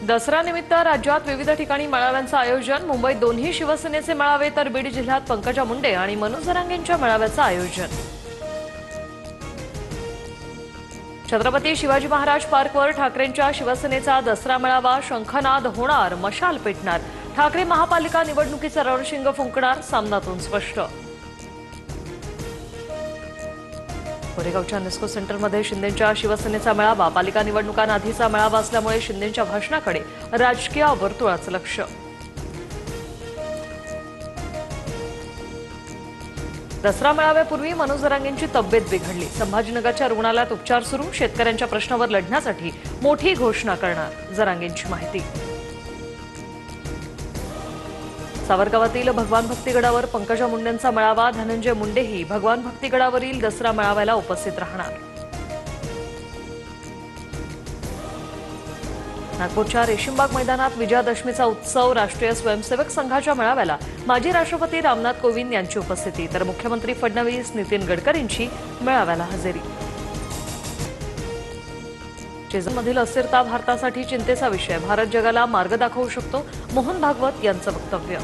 दसरा निमित्त राज्यात विविध ठिकाणी मेळाव्यांचं आयोजन। मुंबईत दोन्ही शिवसेनेचे मेळावे तर बीड जिल्ह्यात पंकजा मुंडे आणि मनोज जरांगेंच्या मेळाव्याचं आयोजन। छत्रपती शिवाजी महाराज पार्कवर ठाकरेंच्या शिवसेनेचा दसरा मेळावा। शंखनाद होणार, मशाल पेटणार, ठाकरे महापालिका निवडणुकीचं रणशिंग फुंकणार, सामनातून स्पष्ट। कोरेगावच्या नेस्को सेंटरमध्ये शिंदेंच्या शिवसेनेचा मेळावा। पालिका निवडणुकांआधीचा मेळावा असल्यामुळे शिंदेंच्या भाषणाकडे राजकीय वर्तुळाचं लक्ष। दसरा मेळाव्यापूर्वी मनोज जरांगेंची तब्येत बिघडली। संभाजीनगरच्या रुग्णालयात उपचार सुरू। शेतकऱ्यांच्या प्रश्नावर लढण्यासाठी मोठी घोषणा करणार, जरांगेंची माहिती। सावरगावातील भगवान भक्तीगडावर पंकजा मुंडेंचा मेळावा। धनंजय मुंडेही भगवान भक्तीगडावरील दसरा मेळाव्याला उपस्थित राहणार। नागपूरच्या रेशीमबाग मैदानात विजयादशमीचा उत्सव। राष्ट्रीय स्वयंसेवक संघाच्या मेळाव्याला माजी राष्ट्रपती रामनाथ कोविंद यांची उपस्थिती तर मुख्यमंत्री फडणवीस, नितीन गडकरींची मेळाव्याला हजेरी। चीनमधील अस्थिरता भारतासाठी चिंतेचा विषय। भारत जगाला मार्ग दाखवू शकतो, मोहन भागवत यांचं वक्तव्य।